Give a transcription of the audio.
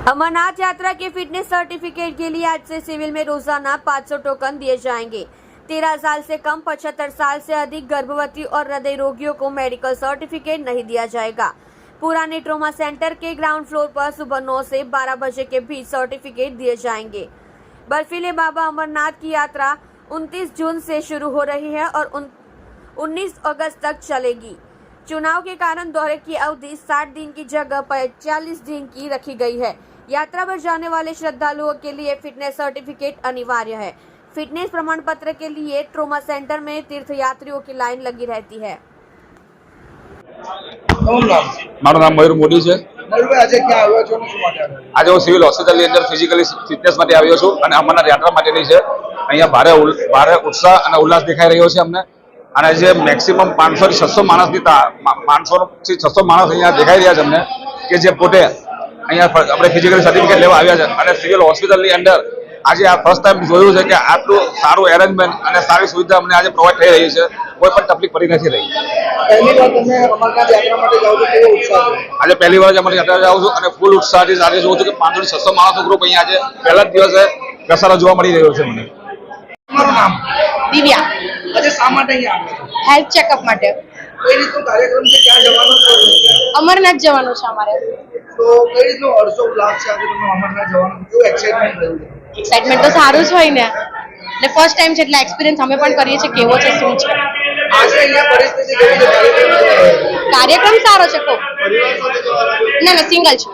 अमरनाथ यात्रा के fitness certificate के लिए आज से सिविल में रोजाना 500 टोकन दिए जाएंगे। 13 साल से कम, 75 साल से अधिक, गर्भवती और हृदय रोगियों को मेडिकल सर्टिफिकेट नहीं दिया जाएगा। पुराने ट्रोमा सेंटर के ग्राउंड फ्लोर पर सुबह 9 से 12 बजे के बीच सर्टिफिकेट दिए जाएंगे। बर्फीले बाबा अमरनाथ की यात्रा 29 जून से शुरू हो रही है और 19 अगस्त तक चलेगी। चुनाव के कारण दौरे की अवधि 60 दिन की जगह 45 दिन की रखी गई है। यात्रा पर जाने वाले श्रद्धालुओं के लिए फिटनेस सर्टिफिकेट अनिवार्य है। फिटनेस प्रमाण पत्र के लिए ट्रोमा सेंटर में तीर्थयात्रियों की लाइन लगी रहती है। મારું નામ મયુર મોદી છે। આજે હું સિવિલ હોસ્પિટલની અંદર ફિઝિકલી ફિટનેસ માટે આવ્યો છું અને અમરનાથ યાત્રા માટેની છે। અહીંયા ભારે ઉત્સાહ અને ઉલ્લાસ દેખાઈ રહ્યો છે અમને। અને જે મેક્સિમમ 500 થી 600 માણસની 500 થી 600 માણસ અહીંયા દેખાઈ રહ્યા છે અમને, કે જે પોતે અહીંયા આપણે ફિઝિકલી સર્ટિફિકેટ લેવા આવ્યા છે। અને સિવિલ હોસ્પિટલની અંદર આજે આ ફર્સ્ટ ટાઈમ જોયું છે કે આટલું સારું એરેન્જમેન્ટ અને સારી સુવિધા અમને આજે પ્રોવાઈડ થઈ રહી છે। કોઈ પણ તકલીફ પડી નથી રહી। આજે પહેલી વાર અમારી યાત્રા જાઉં છું અને ફૂલ ઉત્સાહથી આજે જોઉં છું કે 500 થી 600 માણસનો ગ્રુપ અહીંયા આજે પહેલા જ દિવસે ઘસારો જોવા મળી રહ્યો છે મને। તમારું નામ? દિવ્યા। આજે શા માટે અહીંયા આવ્યા છો? હેલ્થ ચેકઅપ માટે। કઈ રીતનો કાર્યક્રમ છે? ક્યાં જવાનું છે? અમરનાથ જવાનું છે અમારે। તો કઈ રીતનો હર્ષો ઉલ્લાસ છે આજે તમને અમરનાથ જવાનું? કેવું એક્સાઇટમેન્ટ રહ્યું છે? એક્સાઇટમેન્ટ તો સારું જ હોય ને, એટલે ફર્સ્ટ ટાઈમ છે એટલે એક્સપિરિયન્સ અમે પણ કરીએ છીએ કેવો છે, શું છે। આજે અહીંયા પરિસ્થિતિ કેવી છે? કાર્યક્રમ સારો છે, કહો પરિવાર સાથે જવાનું? ના સિંગલ છે।